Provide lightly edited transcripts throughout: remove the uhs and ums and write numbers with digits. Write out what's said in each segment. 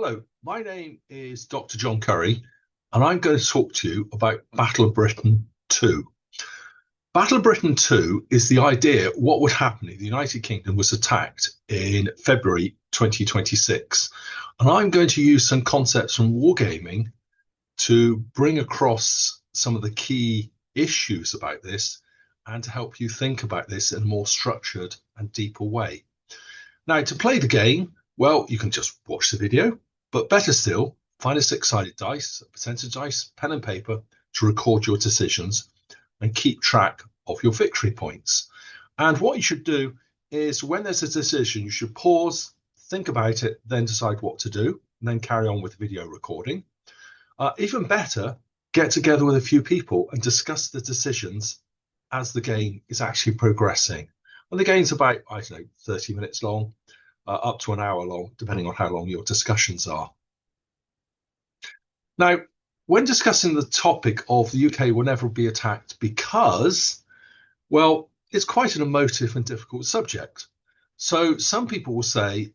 Hello, my name is Dr. John Curry, and I'm going to talk to you about Battle of Britain II. Battle of Britain II is the idea what would happen if the United Kingdom was attacked in February 2026. And I'm going to use some concepts from wargaming to bring across some of the key issues about this and to help you think about this in a more structured and deeper way. Now, to play the game, well, you can just watch the video. But better still, find a six-sided dice, a percentage dice, pen and paper to record your decisions and keep track of your victory points. And what you should do is when there's a decision, you should pause, think about it, then decide what to do, and then carry on with video recording. Even better, get together with a few people and discuss the decisions as the game is actually progressing. And the game's about, 30 minutes long. Up to an hour long, depending on how long your discussions are. Now, when discussing the topic of the UK will never be attacked because, well, it's quite an emotive and difficult subject. So some people will say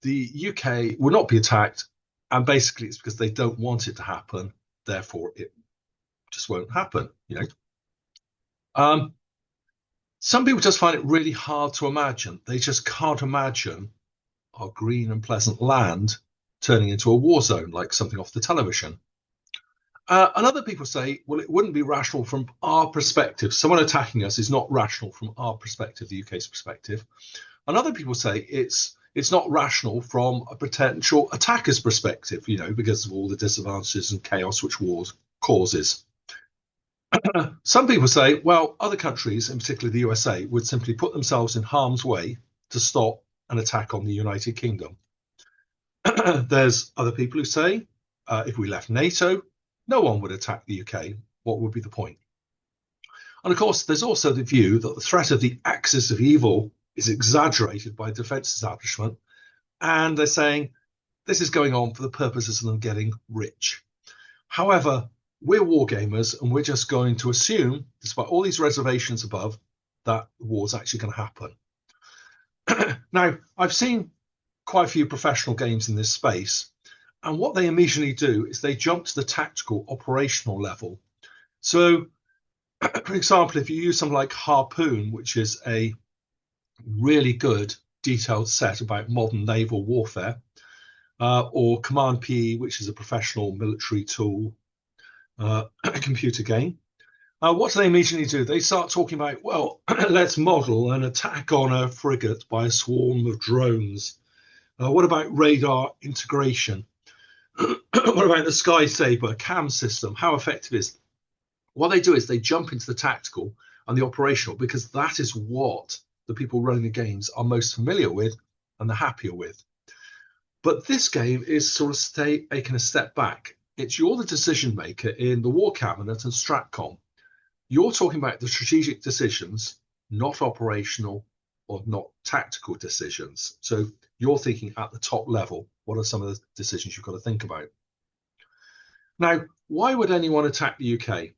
the UK will not be attacked, and basically it's because they don't want it to happen, therefore it just won't happen, Some people just find it really hard to imagine. They just can't imagine our green and pleasant land turning into a war zone like something off the television. And other people say, well, it wouldn't be rational from our perspective. Someone attacking us is not rational from our perspective, the UK's perspective. And other people say it's not rational from a potential attacker's perspective, because of all the disadvantages and chaos which wars causes. Some people say, well, other countries, in particular the USA, would simply put themselves in harm's way to stop an attack on the United Kingdom. There's other people who say, if we left NATO, no one would attack the UK. What would be the point? And of course, there's also the view that the threat of the axis of evil is exaggerated by the defence establishment. And they're saying this is going on for the purposes of them getting rich. However, we're wargamers and we're just going to assume, despite all these reservations above, that the war's actually going to happen. Now, I've seen quite a few professional games in this space, and what they immediately do is they jump to the tactical operational level. So, for example, if you use something like Harpoon, which is a really good detailed set about modern naval warfare, or Command PE, which is a professional military tool, computer game, what do they immediately do? They start talking about, well, let's model an attack on a frigate by a swarm of drones. What about radar integration? What about the Sky Saber cam system? How effective is it? What they do is they jump into the tactical and the operational because that is what the people running the games are most familiar with and they're happier with. But this game is sort of taking a step back. You're the decision maker in the War Cabinet and Stratcom. You're talking about the strategic decisions, not operational or not tactical decisions. So you're thinking at the top level, what are some of the decisions you've got to think about? Now, why would anyone attack the UK?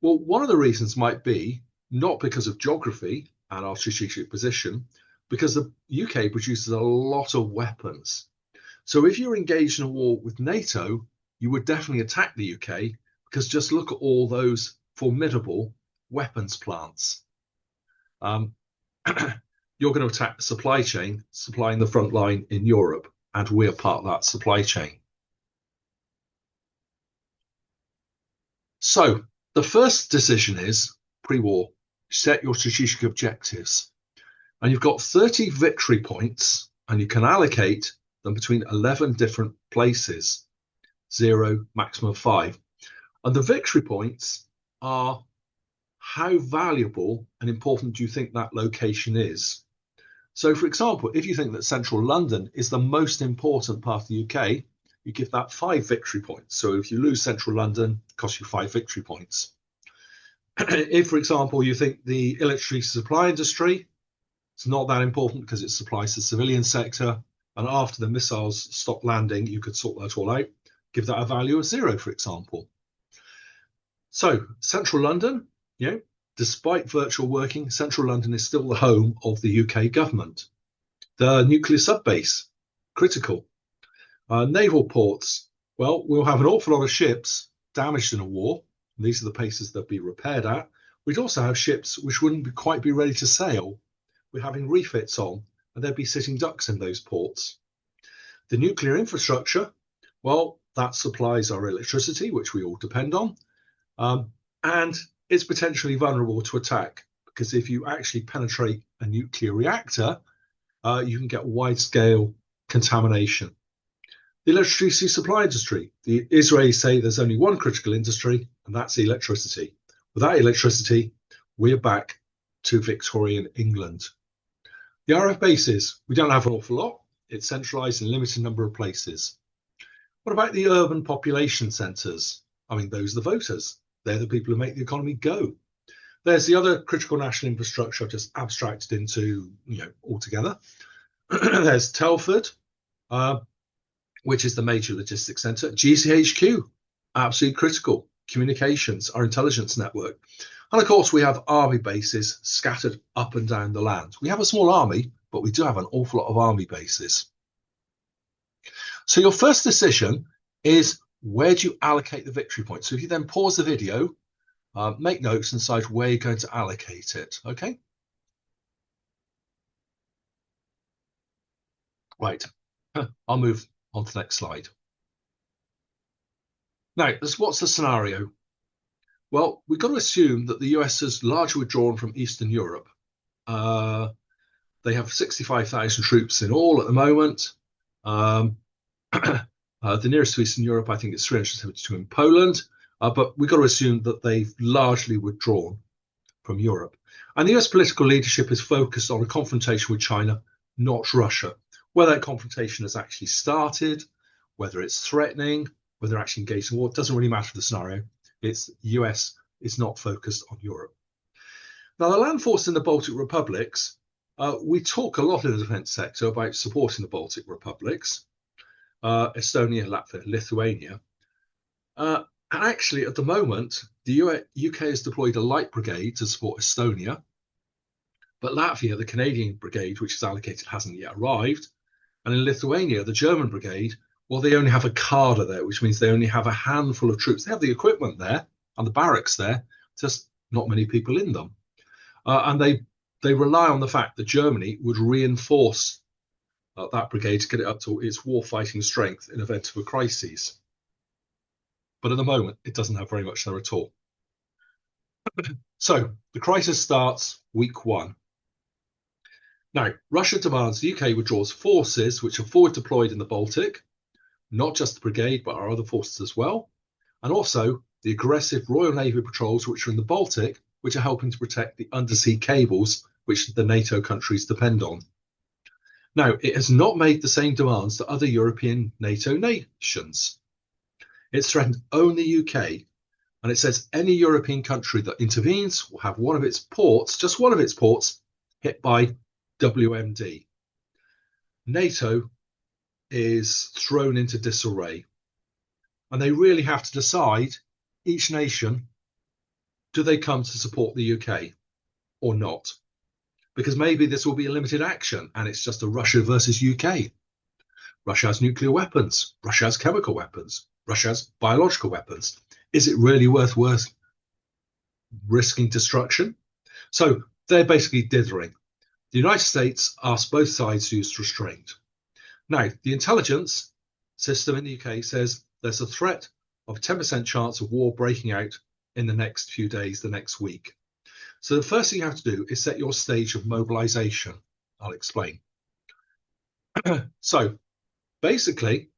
Well, one of the reasons might be not because of geography and our strategic position, because the UK produces a lot of weapons. So if you're engaged in a war with NATO, you would definitely attack the UK because just look at all those formidable weapons plants. You're going to attack the supply chain, supplying the front line in Europe, and we're part of that supply chain. So the first decision is pre-war, set your strategic objectives. And you've got 30 victory points, and you can allocate them between 11 different places, 0, maximum 5. And the victory points are how valuable and important do you think that location is? So, for example, if you think that central London is the most important part of the UK, you give that 5 victory points. So if you lose central London, it costs you 5 victory points. If, for example, you think the electricity supply industry is not that important because it supplies the civilian sector, and after the missiles stop landing, you could sort that all out, give that a value of 0, for example. So central London, despite virtual working, central London is still the home of the UK government. The nuclear subbase, critical. Naval ports. Well, we'll have an awful lot of ships damaged in a war. These are the places they'll be repaired at. We'd also have ships which wouldn't quite be ready to sail. We're having refits on, and there'd be sitting ducks in those ports. The nuclear infrastructure, well, that supplies our electricity, which we all depend on, and it's potentially vulnerable to attack, because if you actually penetrate a nuclear reactor, you can get wide-scale contamination. The electricity supply industry. The Israelis say there's only one critical industry, and that's electricity. Without electricity, we're back to Victorian England. The RF bases, we don't have an awful lot. It's centralised in a limited number of places. What about the urban population centres? I mean, those are the voters. They're the people who make the economy go. There's the other critical national infrastructure I've just abstracted into, altogether. There's Telford, which is the major logistics centre. GCHQ, absolutely critical. Communications, our intelligence network. And of course, we have army bases scattered up and down the land. We have a small army, but we do have an awful lot of army bases. So your first decision is, where do you allocate the victory points? So if you then pause the video, make notes and decide where you're going to allocate it, okay? Right, I'll move on to the next slide. Now, what's the scenario? Well, we've got to assume that the US has largely withdrawn from Eastern Europe. They have 65,000 troops in all at the moment. The nearest to Eastern Europe, I think, is 372 in Poland. But we've got to assume that they've largely withdrawn from Europe. And the US political leadership is focused on a confrontation with China, not Russia. Whether that confrontation has actually started, whether it's threatening, whether they're actually engaged in war, it doesn't really matter for the scenario. It's the US is not focused on Europe. Now, the land force in the Baltic republics, we talk a lot in the defence sector about supporting the Baltic republics, Estonia, Latvia, Lithuania. And actually, at the moment, the UK has deployed a light brigade to support Estonia. But Latvia, the Canadian brigade, which is allocated, hasn't yet arrived. And in Lithuania, the German brigade, well, they only have a cadre there, which means they only have a handful of troops. They have the equipment there and the barracks there, just not many people in them. And they rely on the fact that Germany would reinforce that brigade to get it up to its war-fighting strength in event of a crisis. But at the moment, it doesn't have very much there at all. So the crisis starts week 1. Now, Russia demands the UK withdraws forces which are forward deployed in the Baltic, not just the brigade, but our other forces as well, and also the aggressive Royal Navy patrols which are in the Baltic, which are helping to protect the undersea cables which the NATO countries depend on. Now, it has not made the same demands to other European NATO nations. It's threatened only the UK, and it says any European country that intervenes will have one of its ports, just one of its ports, hit by WMD. NATO is thrown into disarray, and they really have to decide, each nation, do they come to support the UK or not? Because maybe this will be a limited action and it's just a Russia versus UK. Russia has nuclear weapons. Russia has chemical weapons. Russia has biological weapons. Is it really worth risking destruction? So they're basically dithering. The United States asked both sides to use restraint. Now, the intelligence system in the UK says there's a threat of a 10% chance of war breaking out in the next few days, the next week. So the first thing you have to do is set your stage of mobilization. I'll explain. So basically,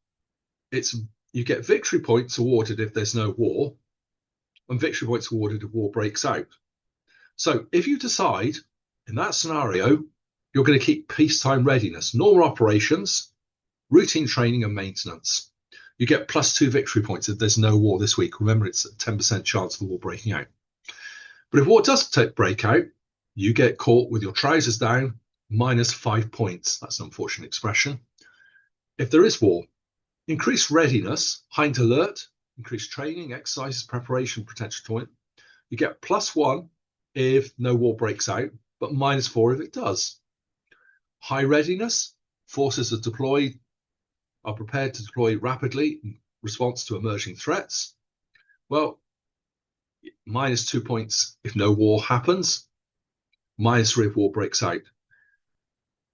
you get victory points awarded if there's no war, and victory points awarded if war breaks out. So if you decide in that scenario, you're going to keep peacetime readiness, normal operations, routine training and maintenance, you get +2 victory points if there's no war this week. Remember, it's a 10% chance of the war breaking out. But if war does break out, you get caught with your trousers down, -5 points. That's an unfortunate expression. If there is war, increased readiness, heightened alert, increased training, exercises, preparation, potential point. You get +1 if no war breaks out, but -4 if it does. High readiness, forces are deployed are prepared to deploy rapidly in response to emerging threats. Well, -2 points if no war happens, -3 if war breaks out.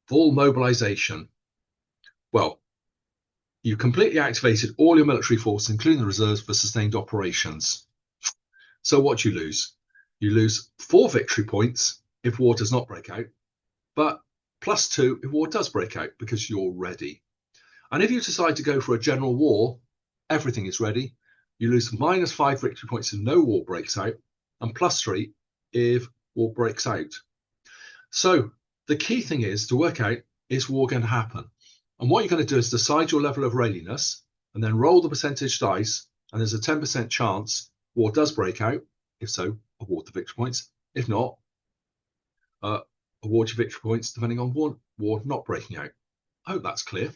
Full mobilization. Well, you completely activated all your military force, including the reserves, for sustained operations. So what do you lose? You lose 4 victory points if war does not break out, but +2 if war does break out, because you're ready. And if you decide to go for a general war, everything is ready. You lose -5 victory points if no war breaks out, and +3 if war breaks out. So the key thing is to work out, is war going to happen? And what you're going to do is decide your level of readiness and then roll the percentage dice. And there's a 10% chance war does break out. If so, award the victory points. If not, award your victory points depending on war not breaking out. I hope that's clear.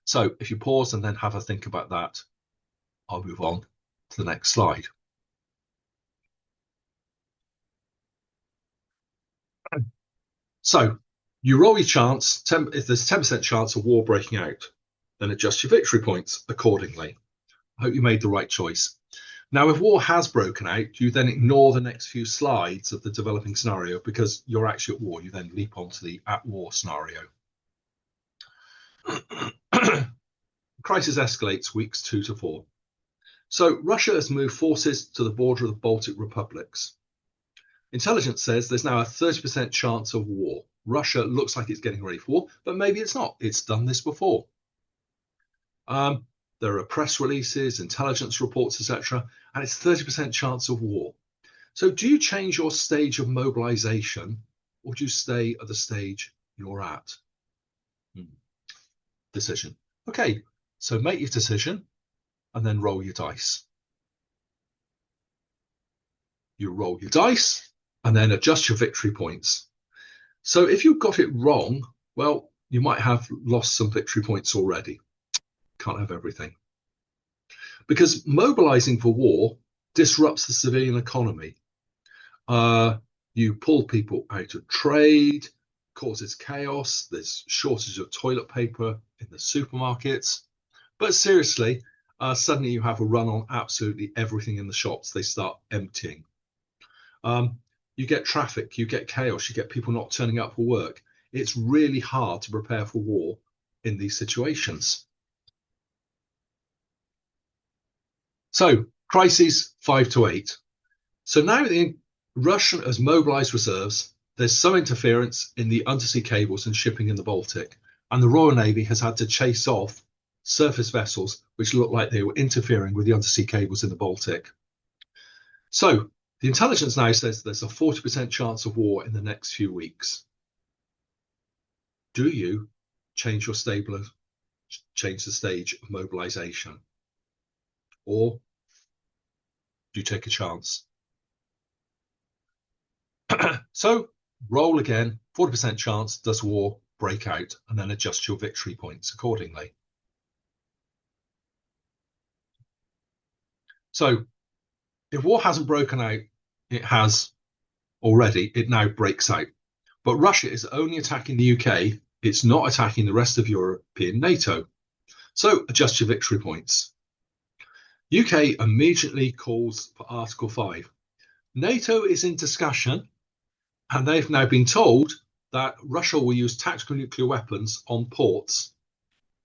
So if you pause and then have a think about that, I'll move on to the next slide. So you roll your chance. If there's 10% chance of war breaking out, then adjust your victory points accordingly. I hope you made the right choice. Now, if war has broken out, you then ignore the next few slides of the developing scenario because you're actually at war. You then leap onto the at war scenario. Crisis escalates weeks 2 to 4. So Russia has moved forces to the border of the Baltic republics. Intelligence says there's now a 30% chance of war. Russia looks like it's getting ready for war, but maybe it's not. It's done this before. There are press releases, intelligence reports, etc., and it's 30% chance of war. So do you change your stage of mobilization, or do you stay at the stage you're at? Decision. Okay, so make your decision and then roll your dice. You roll your dice and then adjust your victory points. So if you got it wrong, well, you might have lost some victory points already. Can't have everything. Because mobilizing for war disrupts the civilian economy. You pull people out of trade, causes chaos. There's shortage of toilet paper in the supermarkets. But seriously, suddenly you have a run on absolutely everything in the shops. They start emptying. You get traffic, you get chaos, you get people not turning up for work. It's really hard to prepare for war in these situations. So, crises 5 to 8. So now the Russia has mobilized reserves. There's some interference in the undersea cables and shipping in the Baltic, and the Royal Navy has had to chase off surface vessels which look like they were interfering with the undersea cables in the Baltic. So the intelligence now says there's a 40% chance of war in the next few weeks. Do you change the stage of mobilization, or do you take a chance? So roll again, 40% chance, does war break out, and then adjust your victory points accordingly. So if war hasn't broken out, it has already, it now breaks out. But Russia is only attacking the UK. It's not attacking the rest of European NATO. So adjust your victory points. UK immediately calls for Article 5. NATO is in discussion, and they've now been told that Russia will use tactical nuclear weapons on ports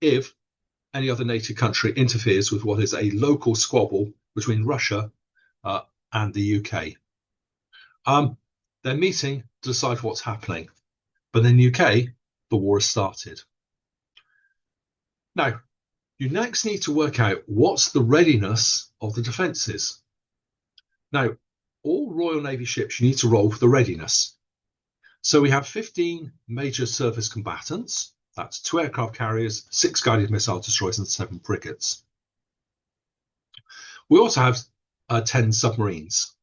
if any other NATO country interferes with what is a local squabble between Russia and the UK. They're meeting to decide what's happening. But in the UK, the war has started. Now, you next need to work out what's the readiness of the defences. Now, all Royal Navy ships, you need to roll for the readiness. So we have 15 major surface combatants. That's 2 aircraft carriers, 6 guided missile destroyers, and 7 frigates. We also have 10 submarines,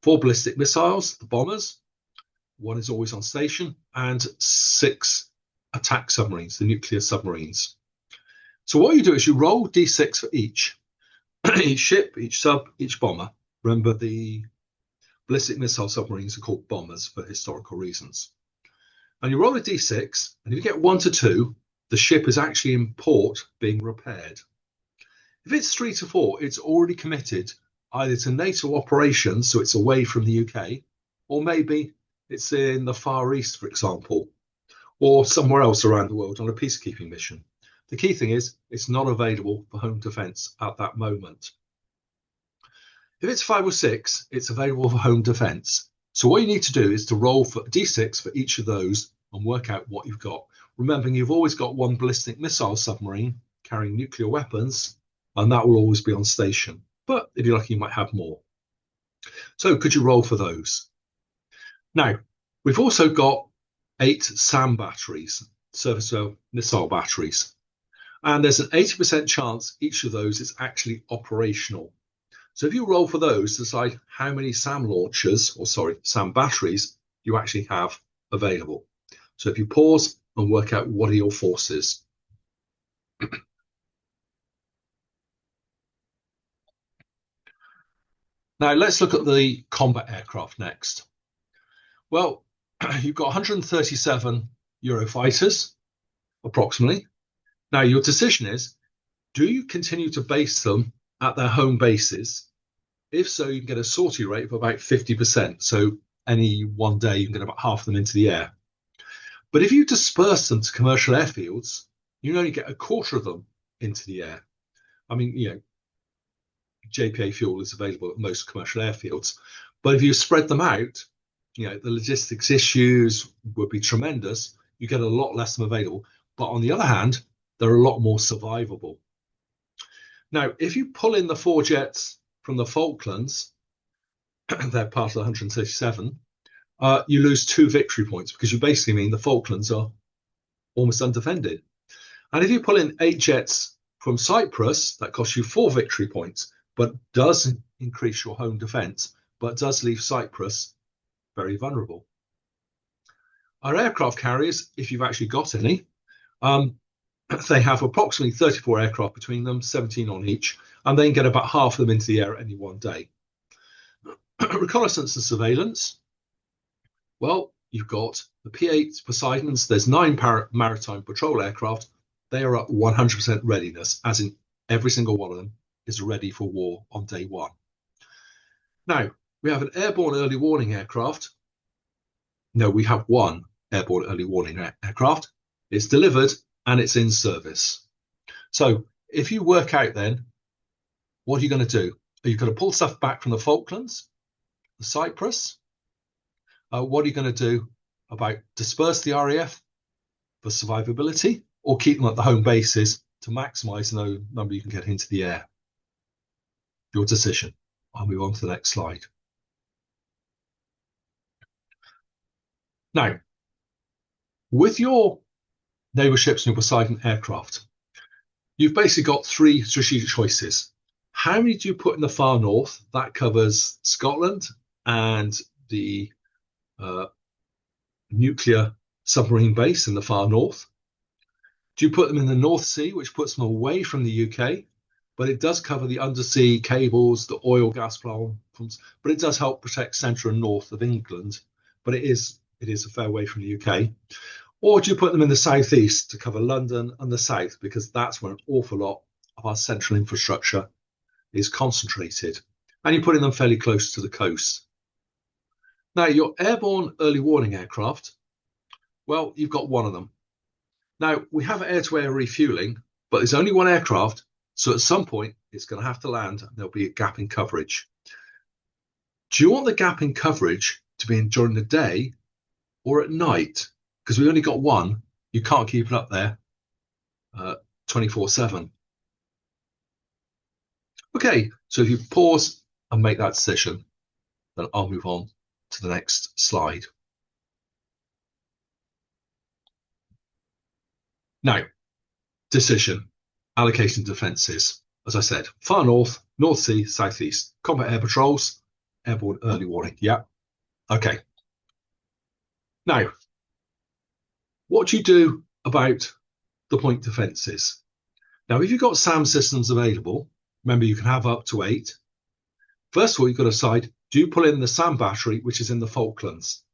4 ballistic missiles, the bombers, 1 is always on station, and 6 attack submarines, the nuclear submarines. So what you do is you roll d6 for each ship, each sub, each bomber. Remember, the ballistic missile submarines are called bombers for historical reasons. And you roll a d6, and if you get 1 to 2, the ship is actually in port being repaired. If it's 3 to 4, it's already committed either to NATO operations, so it's away from the UK, or maybe it's in the Far East, for example, or somewhere else around the world on a peacekeeping mission. The key thing is it's not available for home defence at that moment. If it's 5 or 6, it's available for home defence. So what you need to do is to roll for D6 for each of those and work out what you've got. Remembering you've always got one ballistic missile submarine carrying nuclear weapons, and that will always be on station. But if you're lucky, you might have more. So could you roll for those? Now, we've also got 8 SAM batteries, surface missile batteries. And there's an 80% chance each of those is actually operational. So if you roll for those, decide how many SAM SAM batteries you actually have available. So if you pause and work out what are your forces. Now let's look at the combat aircraft next. Well, you've got 137 Eurofighters, approximately. Now your decision is, do you continue to base them at their home bases? If so, you can get a sortie rate of about 50%. So any one day you can get about half of them into the air. But if you disperse them to commercial airfields, you can only get a quarter of them into the air. I mean, JPA fuel is available at most commercial airfields. But if you spread them out, the logistics issues would be tremendous. You get a lot less of them available. But on the other hand, they're a lot more survivable. Now, if you pull in the 4 jets from the Falklands, they're part of the 137, you lose 2 victory points because you basically mean the Falklands are almost undefended. And if you pull in 8 jets from Cyprus, that costs you 4 victory points, but does increase your home defence, but does leave Cyprus very vulnerable. Our aircraft carriers, if you've actually got any, they have approximately 34 aircraft between them, 17 on each, and they can get about half of them into the air at any one day. Reconnaissance and surveillance. Well, you've got the P-8 Poseidons. There's 9 maritime patrol aircraft. They are at 100% readiness, as in every single one of them is ready for war on day 1. Now, we have an airborne early warning aircraft. No, we have 1 airborne early warning aircraft. It's delivered and it's in service. So if you work out then, what are you going to do? Are you going to pull stuff back from the Falklands, the Cyprus? What are you going to do about disperse the RAF for survivability, or keep them at the home bases to maximise the number you can get into the air? Your decision. I'll move on to the next slide. Now, with your naval ships and your Poseidon aircraft, you've basically got 3 strategic choices. How many do you put in the far north? That covers Scotland and the nuclear submarine base in the far north. Do you put them in the North Sea, which puts them away from the UK, but it does cover the undersea cables, the oil gas platforms, but it does help protect centre and north of England, but it is a fair way from the UK. Or do you put them in the southeast to cover London and the south, because that's where an awful lot of our central infrastructure is concentrated, and you're putting them fairly close to the coast. Now, your airborne early warning aircraft, well, you've got 1 of them. Now, we have air-to-air refueling, but there's only 1 aircraft, so at some point it's going to have to land and there'll be a gap in coverage. Do you want the gap in coverage to be in during the day or at night? Because we only got 1, you can't keep it up there 24/7. Okay, so if you pause and make that decision, then I'll move on to the next slide. Now, decision, allocation defences. As I said, far north, North Sea, southeast, combat air patrols, airborne early warning. Yeah, okay. Now, what do you do about the point defences? Now, if you've got SAM systems available, remember you can have up to 8. First of all, you've got to decide, do you pull in the SAM battery, which is in the Falklands?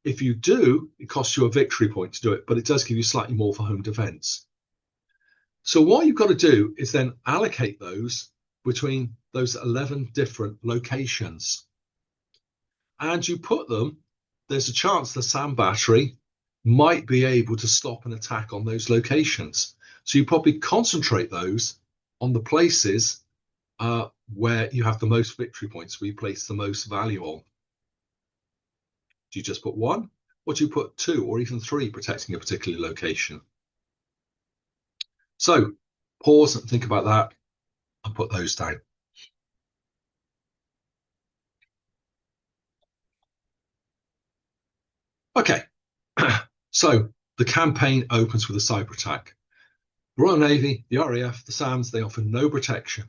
If you do, it costs you a victory point to do it, but it does give you slightly more for home defense. So what you've got to do is then allocate those between those 11 different locations. And you put them, there's a chance the SAM battery might be able to stop an attack on those locations. So you probably concentrate those on the places where you have the most victory points, where you place the most value on. Do you just put one, or do you put two or even three protecting a particular location? So pause and think about that and put those down. Okay, so the campaign opens with a cyber attack. The Royal Navy, the RAF, the SAMs, they offer no protection.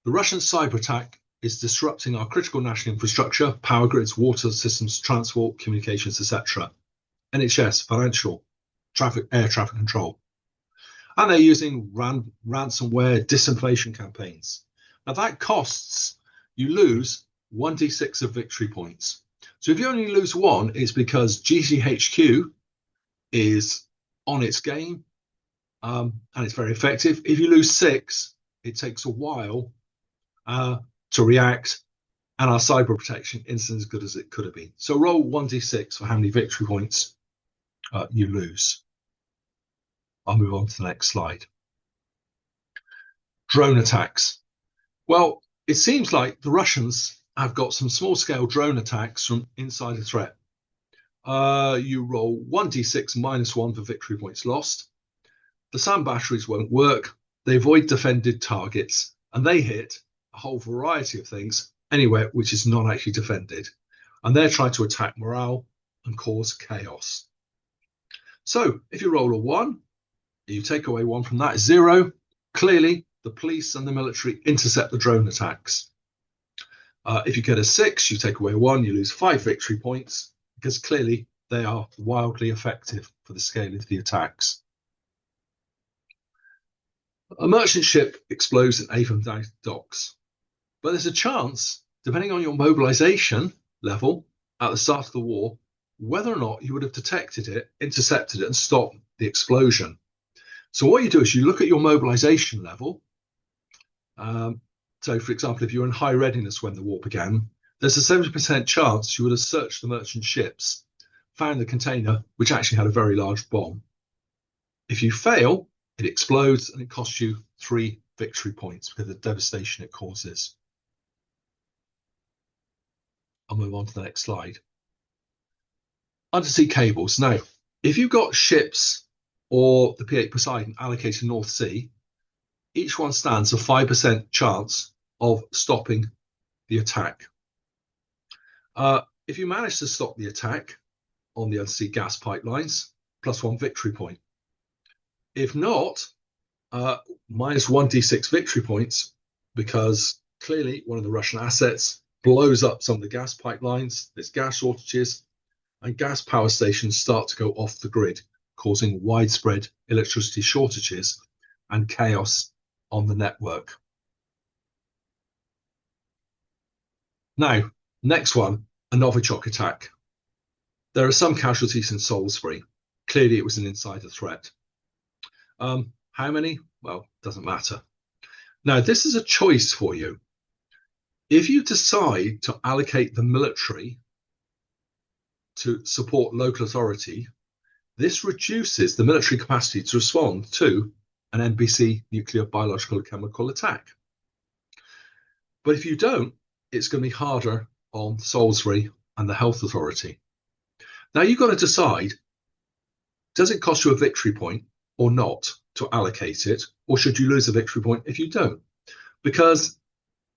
The Russian cyber attack is disrupting our critical national infrastructure, power grids, water systems, transport, communications, etc. NHS, financial, air traffic control. And they're using ransomware disinflation campaigns. Now that costs, you lose 1d6 of victory points. So if you only lose one, it's because GCHQ is on its game and it's very effective. If you lose 6, it takes a while to react, and our cyber protection isn't as good as it could have been. So roll 1d6 for how many victory points you lose. I'll move on to the next slide. Drone attacks. Well, it seems like the Russians have got some small-scale drone attacks from inside a threat. You roll 1d6 minus 1 for victory points lost. The SAM batteries won't work. They avoid defended targets, and they hit a whole variety of things anywhere which is not actually defended. And they're trying to attack morale and cause chaos. So if you roll a 1, you take away 1 from that, 0. Clearly, the police and the military intercept the drone attacks. If you get a 6, you take away 1, you lose 5 victory points, because clearly they are wildly effective for the scale of the attacks. A merchant ship explodes in Avon docks, but there's a chance, depending on your mobilization level at the start of the war, whether or not you would have detected it, intercepted it, and stopped the explosion. So what you do is you look at your mobilization level. So, for example, if you're in high readiness when the war began, there's a 70% chance you would have searched the merchant ships, found the container, which actually had a very large bomb. If you fail, it explodes and it costs you 3 victory points because of the devastation it causes. I'll move on to the next slide. Undersea cables. Now, if you've got ships or the P8 Poseidon allocated North Sea, each one stands a 5% chance of stopping the attack. If you manage to stop the attack on the undersea gas pipelines, +1 victory point. If not, minus 1d6 victory points, because clearly one of the Russian assets blows up some of the gas pipelines, there's gas shortages, and gas power stations start to go off the grid, causing widespread electricity shortages and chaos on the network. Now, next one, a Novichok attack. There are some casualties in Salisbury. Clearly, it was an insider threat. How many? Well, doesn't matter. Now, this is a choice for you. If you decide to allocate the military to support local authority, this reduces the military capacity to respond to an NBC, nuclear, biological, or chemical attack. But if you don't, it's going to be harder on Salisbury and the health authority. Now you've got to decide, does it cost you a victory point or not to allocate it, or should you lose a victory point if you don't? Because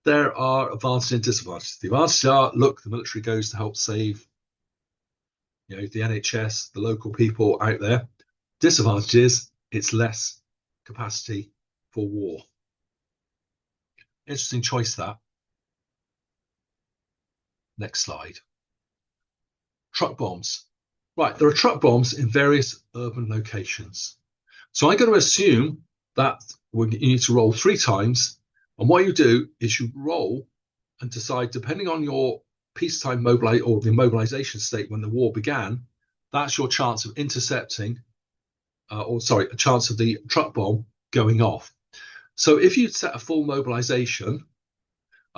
there are advantages and disadvantages. The advantages are, look, the military goes to help save, the NHS, the local people out there. Disadvantage is it's less capacity for war. Interesting choice, that. Next slide. Truck bombs. Right, there are truck bombs in various urban locations. So I'm going to assume that you need to roll 3 times. And what you do is you roll and decide, depending on your peacetime mobilize or the mobilization state when the war began, that's your chance of intercepting, a chance of the truck bomb going off. So if you set a full mobilization,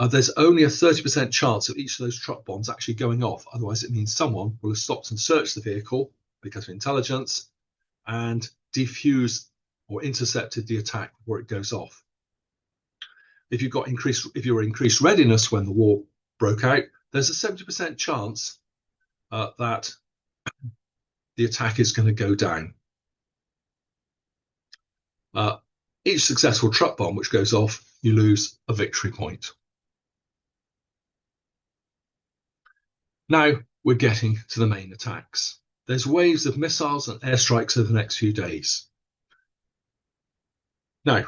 there's only a 30% chance of each of those truck bombs actually going off. Otherwise, it means someone will have stopped and searched the vehicle because of intelligence and defused or intercepted the attack before it goes off. If you're increased readiness when the war broke out, there's a 70% chance that the attack is going to go down. Each successful truck bomb which goes off, you lose a victory point. Now we're getting to the main attacks. There's waves of missiles and airstrikes over the next few days. Now,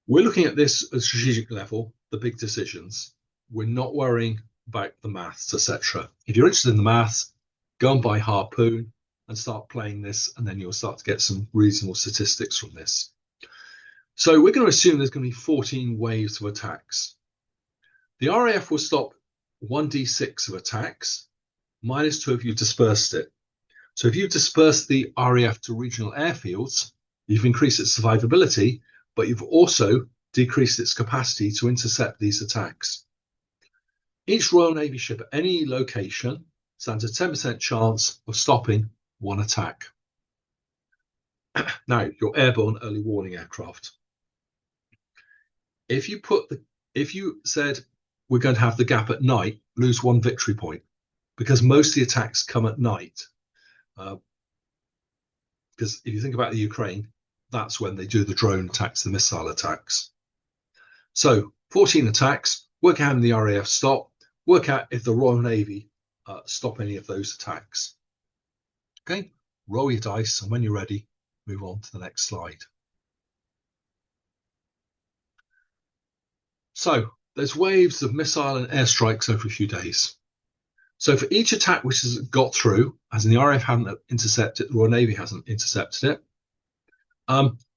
we're looking at this at a strategic level, the big decisions. We're not worrying about the maths, etc. If you're interested in the maths, go and buy Harpoon and start playing this, and then you'll start to get some reasonable statistics from this. So we're going to assume there's going to be 14 waves of attacks. The RAF will stop 1d6 of attacks, -2 if you've dispersed it. So if you've dispersed the RAF to regional airfields, you've increased its survivability, but you've also decreased its capacity to intercept these attacks. Each Royal Navy ship at any location stands a 10% chance of stopping one attack. Now, your airborne early warning aircraft. If you said we're going to have the gap at night, lose 1 victory point, because most of the attacks come at night. Because if you think about the Ukraine, that's when they do the drone attacks, the missile attacks. So 14 attacks, work out how many the RAF stop, work out if the Royal Navy stop any of those attacks. Okay, roll your dice, and when you're ready, move on to the next slide. So there's waves of missile and airstrikes over a few days. So for each attack which has got through, as in the RAF haven't intercepted, the Royal Navy hasn't intercepted it,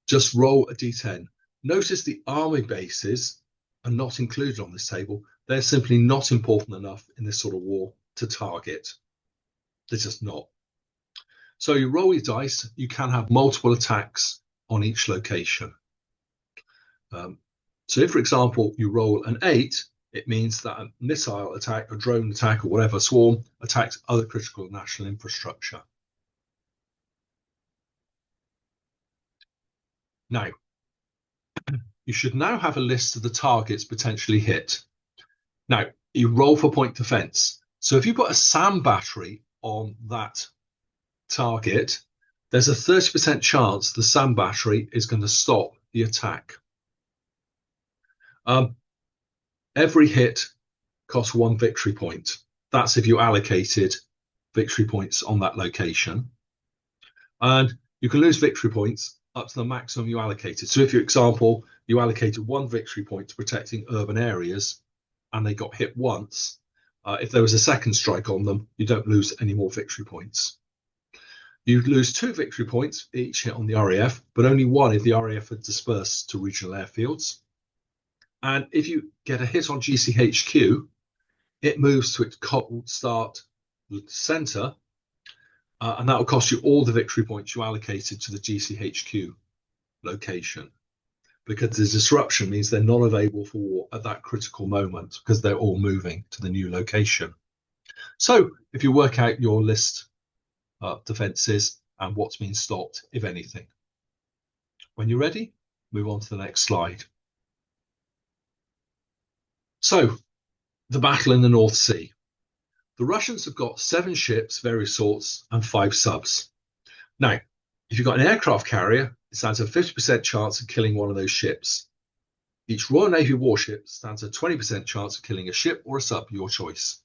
just roll a d10. Notice the army bases are not included on this table. They're simply not important enough in this sort of war to target. They're just not. So you roll your dice. You can have multiple attacks on each location. So if, for example, you roll an 8, it means that a missile attack, a drone attack, or whatever swarm attacks other critical national infrastructure. Now, you should now have a list of the targets potentially hit. Now, you roll for point defense. So if you put a SAM battery on that target, there's a 30% chance the SAM battery is going to stop the attack. Every hit costs 1 victory point. That's if you allocated victory points on that location. And you can lose victory points up to the maximum you allocated. So if, for example, you allocated 1 victory point to protecting urban areas and they got hit once, if there was a second strike on them, you don't lose any more victory points. You lose 2 victory points each hit on the RAF, but only 1 if the RAF had dispersed to regional airfields. And if you get a hit on GCHQ, it moves to its cold start center, and that will cost you all the victory points you allocated to the GCHQ location, because the disruption means they're not available for war at that critical moment because they're all moving to the new location. So if you work out your list of defences and what's been stopped, if anything. When you're ready, move on to the next slide. So, the battle in the North Sea. The Russians have got 7 ships, various sorts, and 5 subs. Now, if you've got an aircraft carrier, it stands a 50% chance of killing one of those ships. Each Royal Navy warship stands a 20% chance of killing a ship or a sub, your choice.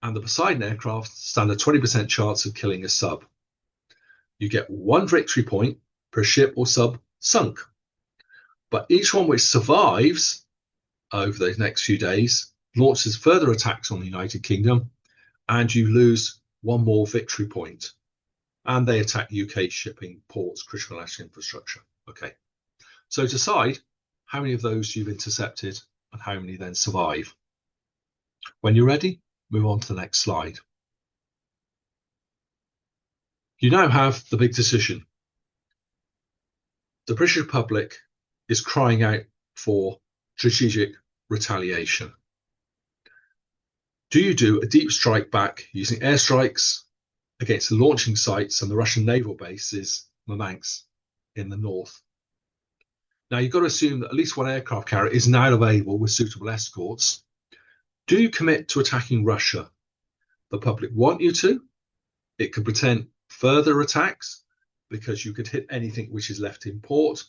And the Poseidon aircraft stand a 20% chance of killing a sub. You get 1 victory point per ship or sub sunk. But each one which survives over those next few days launches further attacks on the United Kingdom, and you lose 1 more victory point. And they attack UK shipping, ports, critical national infrastructure. Okay, so decide how many of those you've intercepted and how many then survive. When you're ready, move on to the next slide. You now have the big decision. The British Republic is crying out for strategic retaliation. Do you do a deep strike back using airstrikes against the launching sites and the Russian naval bases, Murmansk, in the north? Now, you've got to assume that at least one aircraft carrier is now available with suitable escorts. Do you commit to attacking Russia? The public want you to. It could pretend further attacks because you could hit anything which is left in port,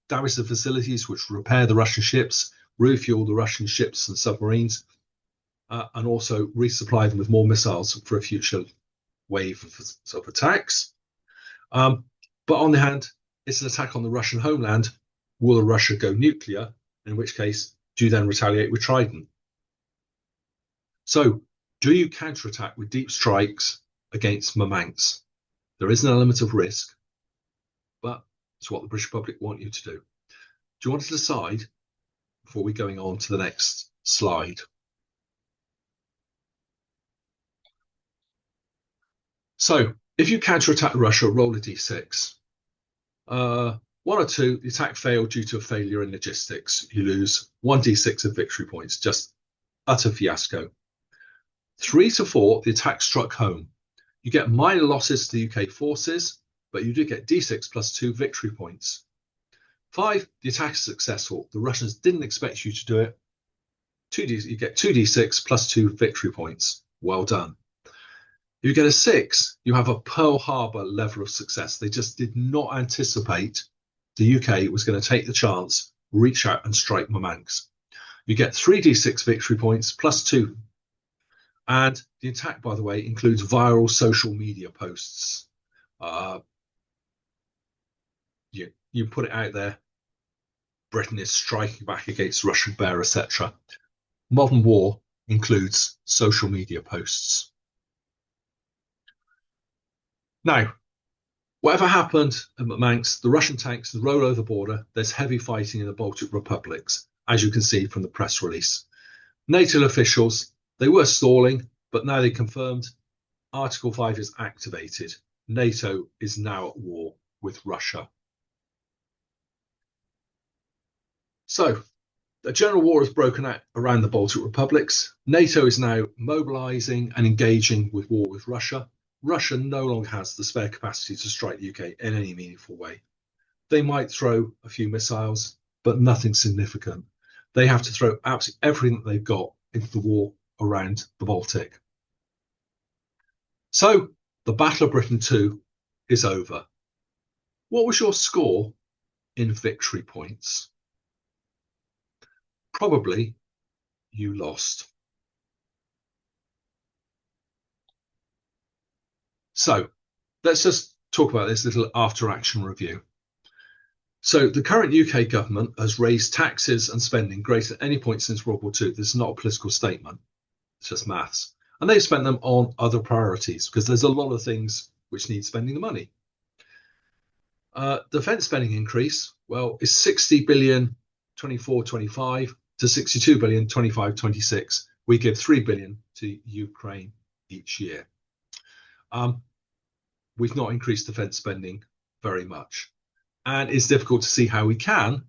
damage the facilities which repair the Russian ships, refuel the Russian ships and submarines, and also resupply them with more missiles for a future wave of attacks. But on the other hand, it's an attack on the Russian homeland. Will Russia go nuclear? In which case, do you then retaliate with Trident? So, do you counterattack with deep strikes against Murmansk? There is an element of risk, but it's what the British public want you to do. Do you want to decide before we're going on to the next slide? So, if you counterattack Russia, roll a d6. 1 or 2, the attack failed due to a failure in logistics. You lose 1d6 of victory points, just utter fiasco. 3 to 4, the attack struck home. You get minor losses to the UK forces, but you do get d6 plus 2 victory points. 5, the attack is successful. The Russians didn't expect you to do it. You get 2d6 plus 2 victory points. Well done. If you get a 6, you have a Pearl Harbor level of success. They just did not anticipate the UK was going to take the chance, reach out and strike Murmansk. You get 3d6 victory points plus 2. And the attack, by the way, includes viral social media posts. You put it out there. Britain is striking back against Russian bear, etc. Modern war includes social media posts. Now, whatever happened at Murmansk, the Russian tanks roll over the border. There's heavy fighting in the Baltic republics, as you can see from the press release. NATO officials, they were stalling, but now they confirmed Article 5 is activated. NATO is now at war with Russia. So, a general war has broken out around the Baltic republics. NATO is now mobilising and engaging with war with Russia. Russia no longer has the spare capacity to strike the UK in any meaningful way. They might throw a few missiles, but nothing significant. They have to throw absolutely everything that they've got into the war around the Baltic. So, the Battle of Britain II is over. What was your score in victory points? Probably you lost. So let's just talk about this little after-action review. So the current UK government has raised taxes and spending greater than any point since World War II. This is not a political statement. It's just maths. And they've spent them on other priorities because there's a lot of things which need spending the money. Defence spending increase, well, is 60 billion 24-25 to 62 billion 25-26. We give 3 billion to Ukraine each year. We've not increased defence spending very much. And it's difficult to see how we can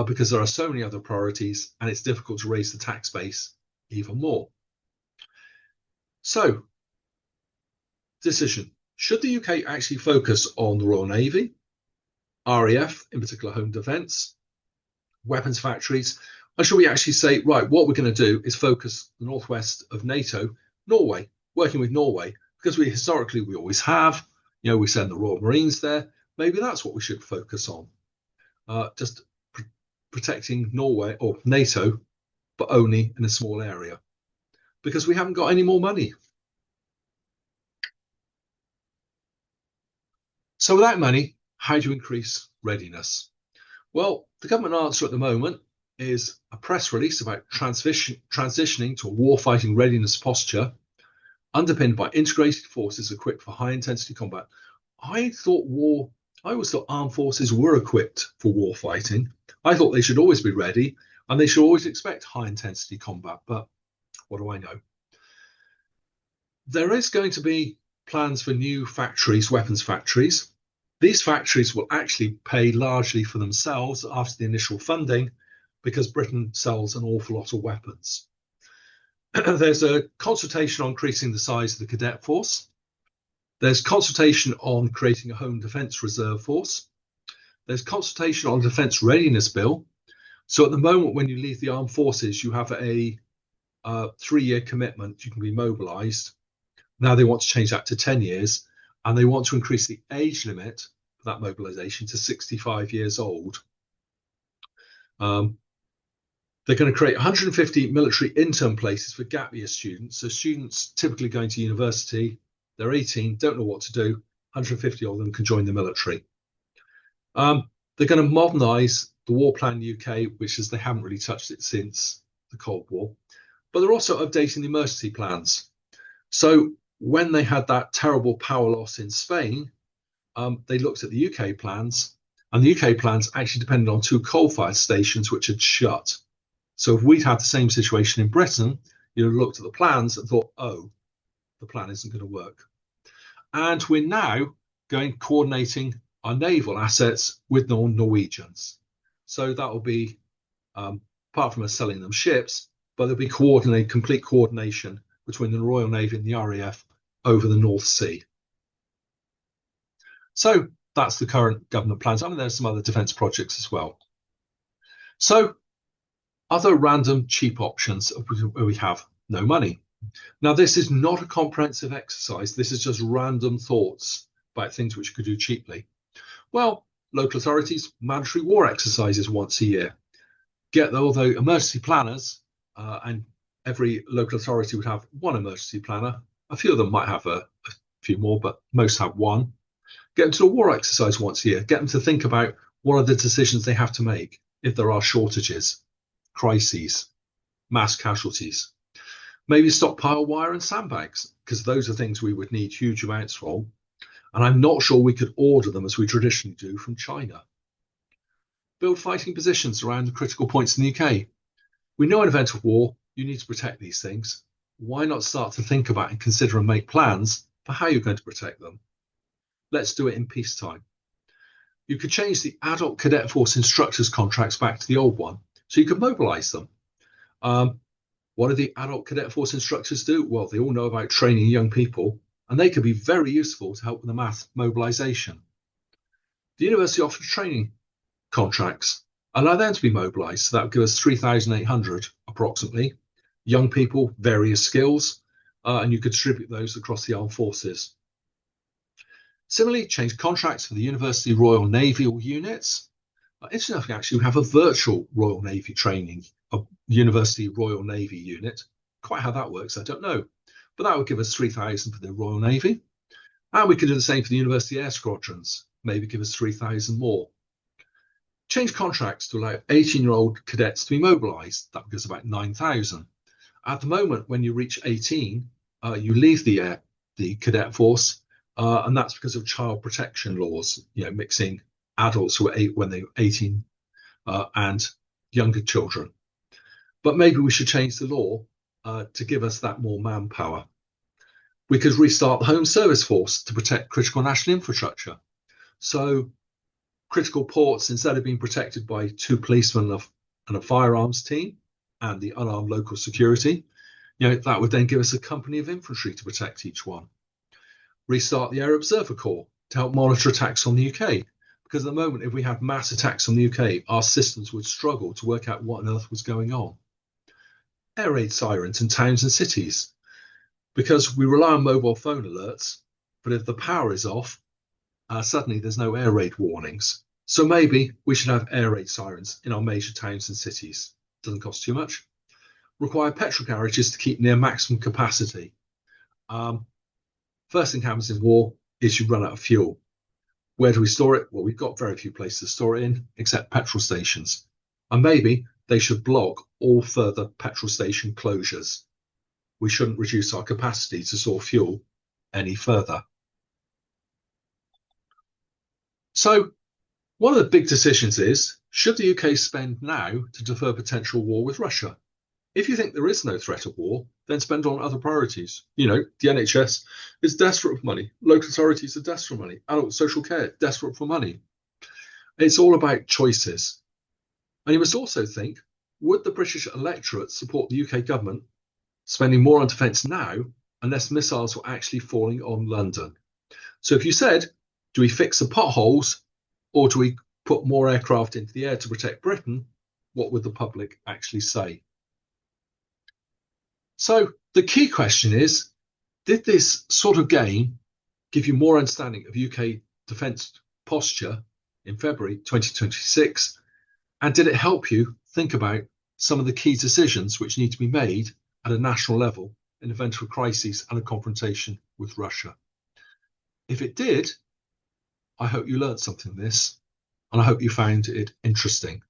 because there are so many other priorities and it's difficult to raise the tax base even more. So, decision. Should the UK actually focus on the Royal Navy, RAF, in particular home defence, weapons factories, or should we actually say, right, what we're going to do is focus the northwest of NATO, Norway, working with Norway, because we always have, we send the Royal Marines there. Maybe that's what we should focus on. Just protecting Norway or NATO, but only in a small area, because we haven't got any more money. So without money, how do you increase readiness? Well, the government answer at the moment is a press release about transitioning to a warfighting readiness posture underpinned by integrated forces equipped for high-intensity combat. I always thought armed forces were equipped for warfighting. I thought they should always be ready and they should always expect high-intensity combat, but what do I know? there is going to be plans for new factories, weapons factories. These factories will actually pay largely for themselves after the initial funding because Britain sells an awful lot of weapons. There's a consultation on increasing the size of the cadet force. There's consultation on creating a home defence reserve force. There's consultation on a defence readiness bill. So at the moment, when you leave the armed forces, you have a 3-year commitment. You can be mobilised. Now they want to change that to 10 years, and they want to increase the age limit for that mobilisation to 65 years old. They're going to create 150 military intern places for gap year students. So students typically going to university, they're 18, don't know what to do. 150 of them can join the military. They're going to modernise the War Plan UK, which is they haven't really touched it since the Cold War. But they're also updating the emergency plans. So when they had that terrible power loss in Spain, they looked at the UK plans, and the UK plans actually depended on 2 coal-fired stations which had shut. So if we'd had the same situation in Britain, you'd have looked at the plans and thought, oh, the plan isn't going to work. And we're now coordinating our naval assets with the Norwegians. So that will be, apart from us selling them ships, but there'll be complete coordination between the Royal Navy and the RAF over the North Sea. So that's the current government plans. I mean, there's some other defence projects as well. So other random cheap options where we have no money. Now, this is not a comprehensive exercise. This is just random thoughts about things which you could do cheaply. Well, local authorities, mandatory war exercises once a year. Get all the emergency planners, and every local authority would have one emergency planner. A few of them might have a few more, but most have one. Get them to a war exercise once a year. Get them to think about what are the decisions they have to make if there are shortages, crises, mass casualties. Maybe stockpile wire and sandbags, because those are things we would need huge amounts from. And I'm not sure we could order them as we traditionally do from China. Build fighting positions around the critical points in the UK. We know in event of war, you need to protect these things. Why not start to think about and consider and make plans for how you're going to protect them? Let's do it in peacetime. You could change the adult cadet force instructors contracts back to the old one, so you could mobilise them. What do the adult cadet force instructors do? Well, they all know about training young people, and they could be very useful to help with the mass mobilisation. The university offers training contracts, allow them to be mobilised, so that would give us 3,800 approximately, young people, various skills, and you could distribute those across the armed forces. Similarly, change contracts for the University Royal Naval units. Interesting enough, actually, we have a virtual Royal Navy training, a University Royal Navy unit. Quite how that works, I don't know. But that would give us 3,000 for the Royal Navy. And we could do the same for the University Air Squadrons, maybe give us 3,000 more. Change contracts to allow 18-year-old cadets to be mobilised. That gives about 9,000. At the moment, when you reach 18, you leave the cadet force, and that's because of child protection laws, mixing adults who are when they were 18 and younger children. But maybe we should change the law to give us that more manpower. We could restart the Home Service Force to protect critical national infrastructure. So critical ports, instead of being protected by 2 policemen and a firearms team and the unarmed local security, that would then give us a company of infantry to protect each one. Restart the Air Observer Corps to help monitor attacks on the UK. Because at the moment, if we had mass attacks on the UK, our systems would struggle to work out what on earth was going on. Air raid sirens in towns and cities. Because we rely on mobile phone alerts, but if the power is off, suddenly there's no air raid warnings. So maybe we should have air raid sirens in our major towns and cities. Doesn't cost too much. Require petrol garages to keep near maximum capacity. First thing happens in war is you run out of fuel. Where do we store it? Well, we've got very few places to store it in, except petrol stations. And maybe they should block all further petrol station closures. We shouldn't reduce our capacity to store fuel any further. So one of the big decisions is, should the UK spend now to defer potential war with Russia? If you think there is no threat of war, then spend on other priorities. You know, the NHS is desperate for money. Local authorities are desperate for money. Adult social care, desperate for money. It's all about choices. And you must also think, would the British electorate support the UK government spending more on defence now unless missiles were actually falling on London? So if you said, do we fix the potholes or do we put more aircraft into the air to protect Britain, what would the public actually say? So the key question is, did this sort of game give you more understanding of UK defence posture in February 2026? And did it help you think about some of the key decisions which need to be made at a national level in the event of a crisis and a confrontation with Russia? If it did, I hope you learned something from this, and I hope you found it interesting.